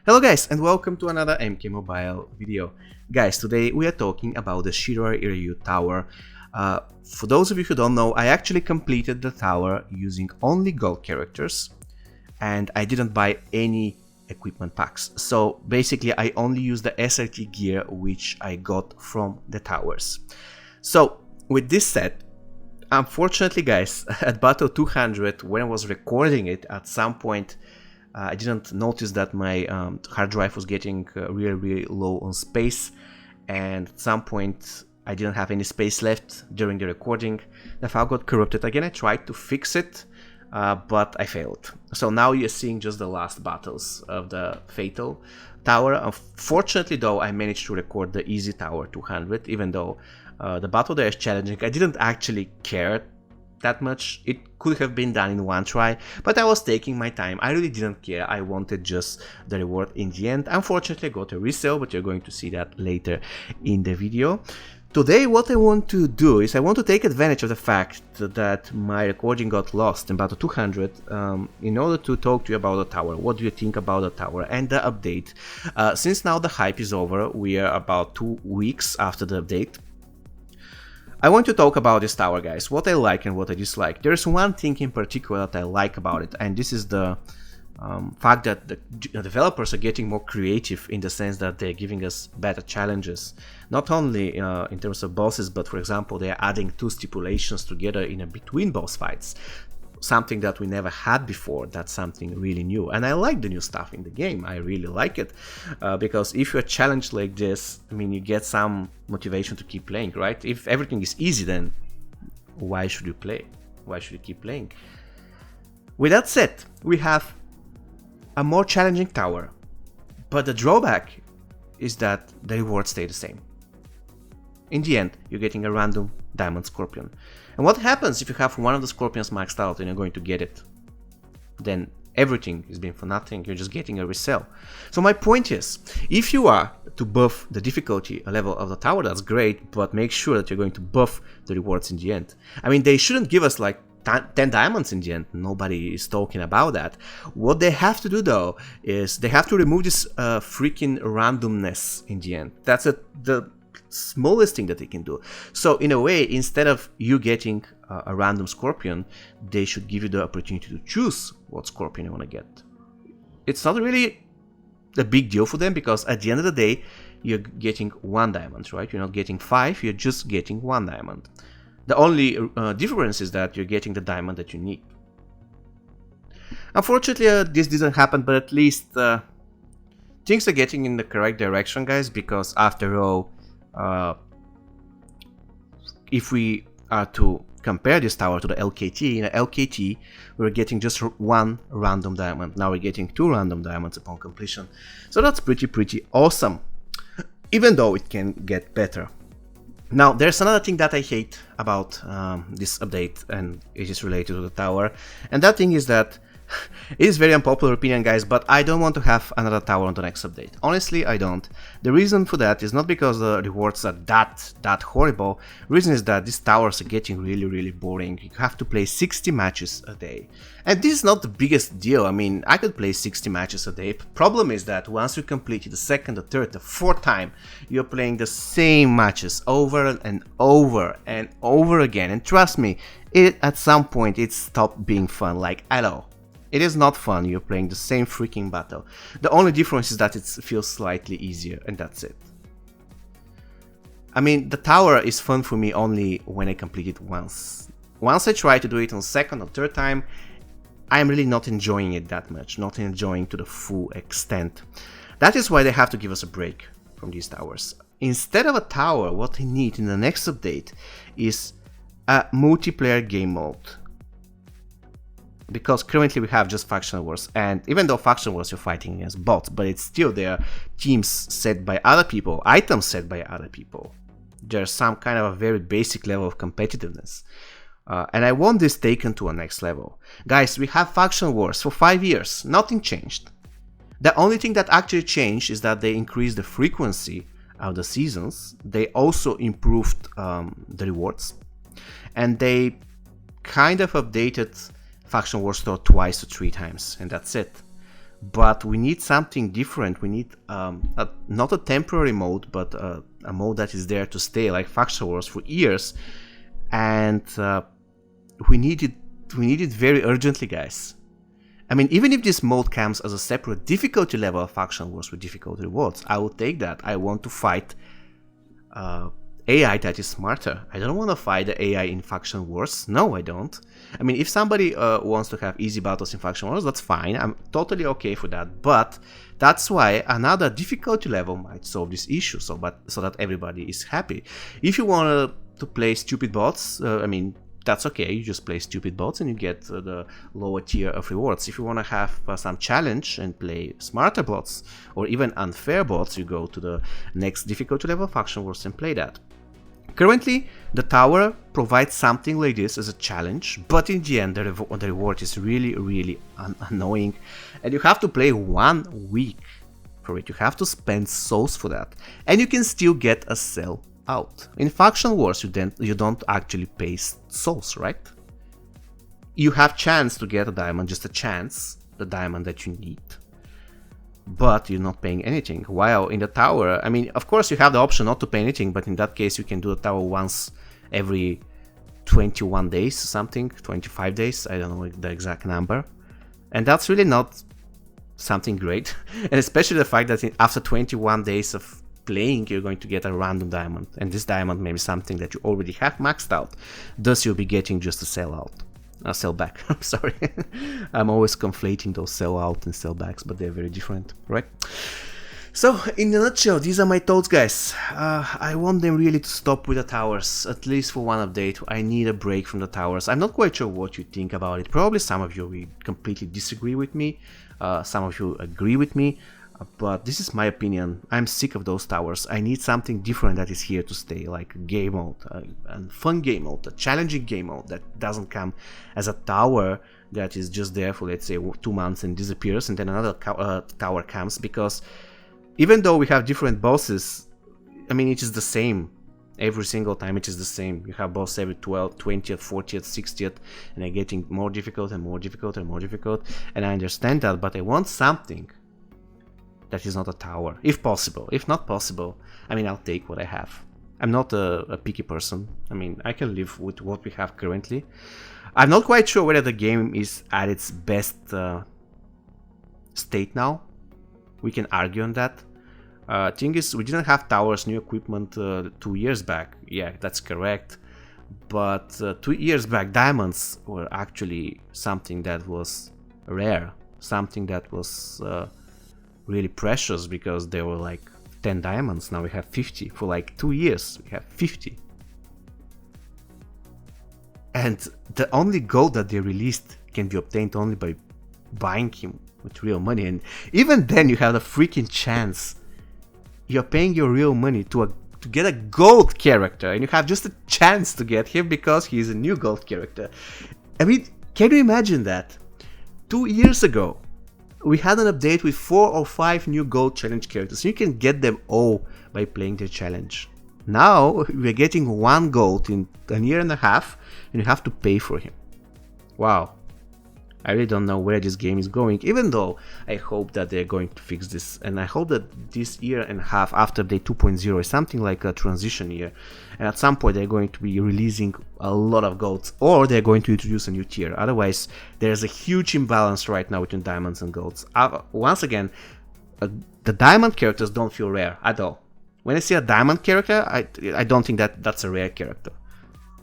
Hello guys and welcome to another MK Mobile video. Guys, today we are talking about the Shiroi Ryu Tower. For those of you who don't know, I actually completed the tower using only gold characters and I didn't buy any equipment packs. So basically I only used the SRT gear which I got from the towers. So with this set, unfortunately guys, at battle 200 when I was recording it, at some point I didn't notice that my hard drive was getting really low on space, and at some point I didn't have any space left during the recording. The file got corrupted again. I tried to fix it, but I failed. So now you're seeing just the last battles of the Fatal Tower. Unfortunately though, I managed to record the easy Tower 200, even though the battle there is challenging. I didn't actually care that much. It could have been done in one try, but I was taking my time. I really didn't care. I wanted just the reward in the end. Unfortunately I got a resale, but you're going to see that later in the video. Today what I want to do is I want to take advantage of the fact that my recording got lost in battle 200 in order to talk to you about the tower. What do you think about the tower and the update? Since now the hype is over, we are about 2 weeks after the update. I want to talk about this tower, guys, what I like and what I dislike. There's one thing in particular that I like about it, and this is the fact that the developers are getting more creative in the sense that they're giving us better challenges. Not only in terms of bosses, but for example, they're adding 2 stipulations together in a between boss fights. Something that we never had before. That's something really new, and I like the new stuff in the game. I really like it because if you're challenged like this, I mean, you get some motivation to keep playing, right? If everything is easy, then why should you play? Why should you keep playing? With that said, we have a more challenging tower, but the drawback is that the rewards stay the same. In the end, you're getting a random diamond scorpion. And what happens if you have one of the scorpions maxed out and you're going to get it? Then everything is being for nothing, you're just getting a resell. So my point is, if you are to buff the difficulty level of the tower, that's great, but make sure that you're going to buff the rewards in the end. I mean, they shouldn't give us like 10 diamonds in the end. Nobody is talking about that. What they have to do though is they have to remove this freaking randomness in the end. That's the smallest thing that they can do. So in a way, instead of you getting a random scorpion, they should give you the opportunity to choose what scorpion you want to get. It's not really a big deal for them because at the end of the day, you're getting 1 diamond, right? You're not getting 5, you're just getting 1 diamond. The only difference is that you're getting the diamond that you need. Unfortunately, this didn't happen, but at least things are getting in the correct direction, guys, because after all, if we are to compare this tower to the LKT, in the LKT we're getting just 1 random diamond. Now we're getting 2 random diamonds upon completion. So that's pretty awesome, even though it can get better. Now there's another thing that I hate about this update, and it is related to the tower, and that thing is that it is very unpopular opinion, guys, but I don't want to have another tower on the next update. Honestly, I don't. The reason for that is not because the rewards are that horrible. The reason is that these towers are getting really boring. You have to play 60 matches a day. And this is not the biggest deal. I mean, I could play 60 matches a day. Problem is that once you complete it the 2nd, the 3rd, the 4th time, you're playing the same matches over and over and over again. And trust me, at some point it stopped being fun, like at all. It is not fun, you're playing the same freaking battle. The only difference is that it feels slightly easier, and that's it. I mean, the tower is fun for me only when I complete it once. Once I try to do it on 2nd or 3rd time, I'm really not enjoying it that much, not enjoying to the full extent. That is why they have to give us a break from these towers. Instead of a tower, what they need in the next update is a multiplayer game mode. Because currently we have just faction wars, and even though faction wars you're fighting against bots, but it's still there teams set by other people, items set by other people. There's some kind of a very basic level of competitiveness. And I want this taken to a next level. Guys, we have faction wars for 5 years, nothing changed. The only thing that actually changed is that they increased the frequency of the seasons. They also improved the rewards, and they kind of updated Faction Wars Store twice or 3 times, and that's it. but we need something different. We need not a temporary mode, but a mode that is there to stay, like Faction Wars for years. And we need it very urgently, guys. I mean, even if this mode comes as a separate difficulty level of Faction Wars with difficulty rewards, I will take that. I want to fight AI that is smarter. I don't want to fight the AI in Faction Wars. No, I don't. I mean, if somebody wants to have easy battles in Faction Wars, that's fine. I'm totally okay for that. But that's why another difficulty level might solve this issue, so that everybody is happy. If you want to play stupid bots, I mean, that's okay. You just play stupid bots and you get the lower tier of rewards. If you want to have some challenge and play smarter bots or even unfair bots, you go to the next difficulty level, Faction Wars, and play that. Currently, the tower provides something like this as a challenge, but in the end the reward is really annoying, and you have to play 1 week for it. You have to spend souls for that, and you can still get a sell out. In Faction Wars, you don't actually pay souls, right? You have chance to get a diamond, just a chance, the diamond that you need, but you're not paying anything. While in the tower, I mean, of course you have the option not to pay anything, but in that case you can do the tower once every 21 days, something, 25 days, I don't know the exact number, and that's really not something great. And especially the fact that after 21 days of playing, you're going to get a random diamond, and this diamond may be something that you already have maxed out, thus you'll be getting just a sell out. Sell back. I'm sorry. I'm always conflating those sell out and sell backs, but they're very different, right? So, in a nutshell, these are my thoughts, guys. I want them really to stop with the towers, at least for one update. I need a break from the towers. I'm not quite sure what you think about it. Probably some of you will completely disagree with me. Some of you agree with me. But this is my opinion. I'm sick of those towers. I need something different that is here to stay, like game mode, a fun game mode, a challenging game mode that doesn't come as a tower that is just there for, let's say, 2 months and disappears, and then another tower comes, because even though we have different bosses, I mean, it is the same. Every single time it is the same. You have bosses every 12th, 20th, 40th, 60th, and they're getting more difficult and more difficult and more difficult, and I understand that, but I want something that is not a tower, if possible. If not possible, I mean, I'll take what I have. I'm not a picky person. I mean, I can live with what we have currently. I'm not quite sure whether the game is at its best state now. We can argue on that. Thing is, we didn't have towers, new equipment 2 years back. Yeah, that's correct. But 2 years back, diamonds were actually something that was rare. Something that was really precious, because there were like 10 diamonds. Now we have 50. For like 2 years we have 50, and the only gold that they released can be obtained only by buying him with real money, and even then you have a freaking chance. You're paying your real money to get a gold character, and you have just a chance to get him because he's a new gold character. I mean, can you imagine that? 2 years ago we had an update with 4 or 5 new gold challenge characters. You can get them all by playing the challenge. Now we're getting 1 gold in a year and a half, and you have to pay for him. Wow. I really don't know where this game is going, even though I hope that they're going to fix this, and I hope that this year and a half after update 2.0 is something like a transition year, and at some point they're going to be releasing a lot of golds, or they're going to introduce a new tier. Otherwise, there's a huge imbalance right now between diamonds and golds. Once again, the diamond characters don't feel rare at all. When I see a diamond character, I don't think that's a rare character.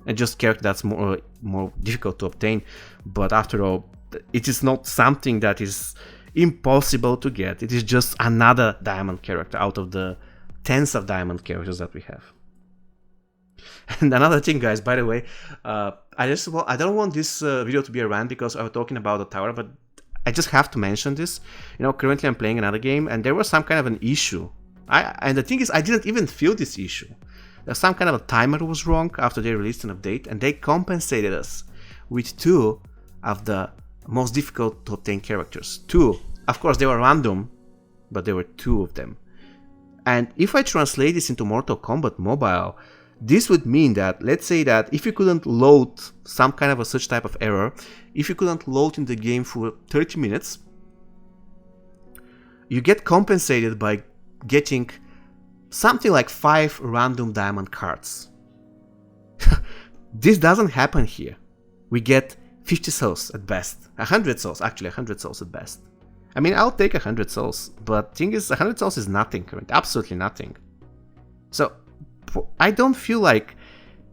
And just character that's more difficult to obtain, but after all, it is not something that is impossible to get. It is just another diamond character out of the tens of diamond characters that we have. And another thing, guys, by the way, I don't want this video to be a rant because I was talking about the tower, but I just have to mention this. You know, currently I'm playing another game, and there was some kind of an issue. And the thing is, I didn't even feel this issue. There's some kind of a timer was wrong after they released an update, and they compensated us with 2 of the most difficult to obtain characters. 2. Of course, they were random, but there were 2 of them. And if I translate this into Mortal Kombat Mobile, this would mean that, let's say that if you couldn't load some kind of such type of error, if you couldn't load in the game for 30 minutes, you get compensated by getting something like 5 random diamond cards. This doesn't happen here. We get 50 souls at best. 100 souls, actually 100 souls at best. I mean, I'll take 100 souls, but thing is, 100 souls is nothing, absolutely nothing. So, I don't feel like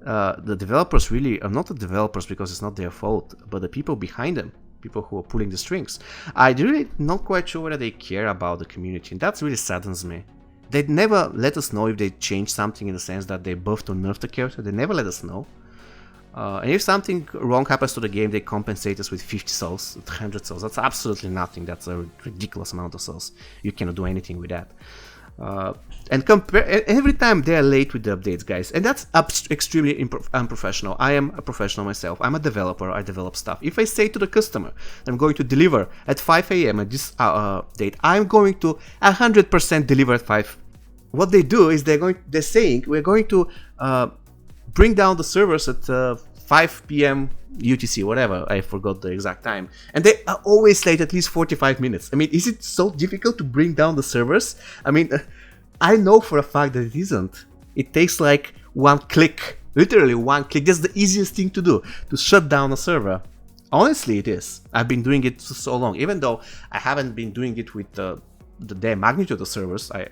the developers really are not the developers because it's not their fault, but the people behind them, people who are pulling the strings. I'm really not quite sure whether they care about the community, and that really saddens me. They never let us know if they changed something in the sense that they buffed or nerfed the character. They never let us know. And if something wrong happens to the game, they compensate us with 50 souls, 100 souls. That's absolutely nothing. That's a ridiculous amount of souls. You cannot do anything with that. And every time they are late with the updates, guys, and that's extremely unprofessional. I am a professional myself. I'm a developer. I develop stuff. If I say to the customer I'm going to deliver at 5 a.m. at this date, I'm going to 100% deliver at 5. What they do is they're saying we're going to bring down the servers at 5 p.m. UTC, whatever, I forgot the exact time, and they are always late at least 45 minutes. I mean, is it so difficult to bring down the servers? I mean, I know for a fact that it isn't. It takes like one click, literally one click. That's the easiest thing to do, to shut down a server. Honestly, it is. I've been doing it for so long, even though I haven't been doing it with the magnitude of the servers. I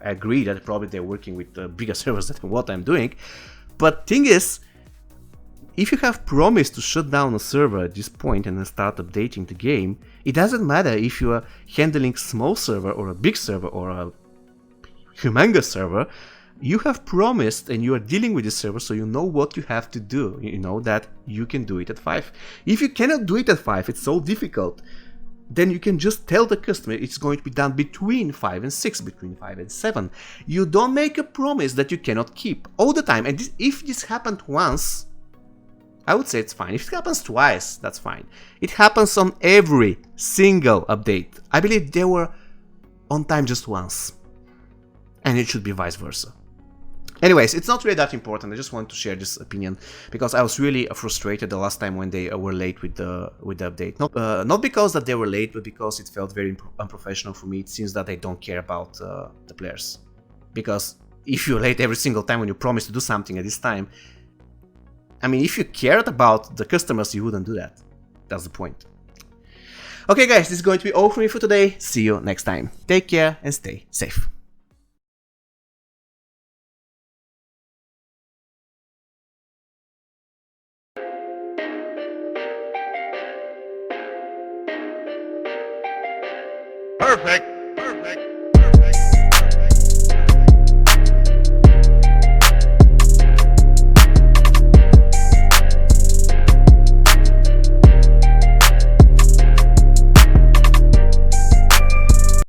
agree that probably they're working with bigger servers than what I'm doing, but thing is, if you have promised to shut down a server at this point and then start updating the game, it doesn't matter if you are handling a small server or a big server or a humongous server. You have promised and you are dealing with the server, so you know what you have to do. You know that you can do it at 5. If you cannot do it at 5, it's so difficult, then you can just tell the customer it's going to be done between 5 and 6, between 5 and 7. You don't make a promise that you cannot keep all the time. And if this happened once, I would say it's fine. If it happens twice, that's fine. It happens on every single update. I believe they were on time just once. And it should be vice versa. Anyways, it's not really that important. I just want to share this opinion because I was really frustrated the last time when they were late with the update. Not because that they were late, but because it felt very unprofessional for me. It seems that they don't care about the players. Because if you're late every single time when you promise to do something at this time, I mean, if you cared about the customers, you wouldn't do that. That's the point. Okay, guys, this is going to be all for me for today. See you next time. Take care and stay safe. Perfect. Perfect.